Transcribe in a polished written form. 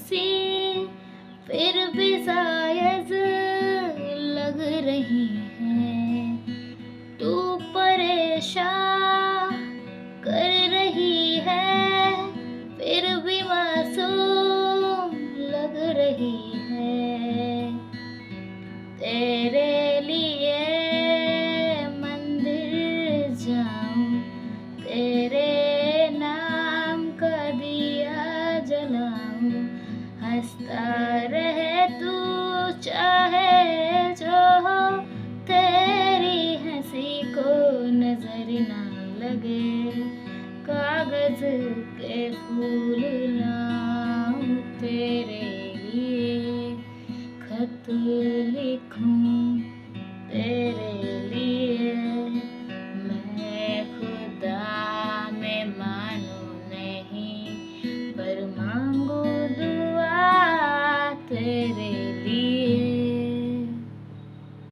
सी फिर भी शायद लग रही है। तू परेशान कर रही है फिर भी मासूम लग रही है। तेरे लिए मंदिर जाऊं, तेरे नाम का दिया जलाऊं, हंसता रहे तू चाहे जो हो, तेरी हंसी को नजर ना लगे। कागज के फूल लाऊं तेरे लिए, खत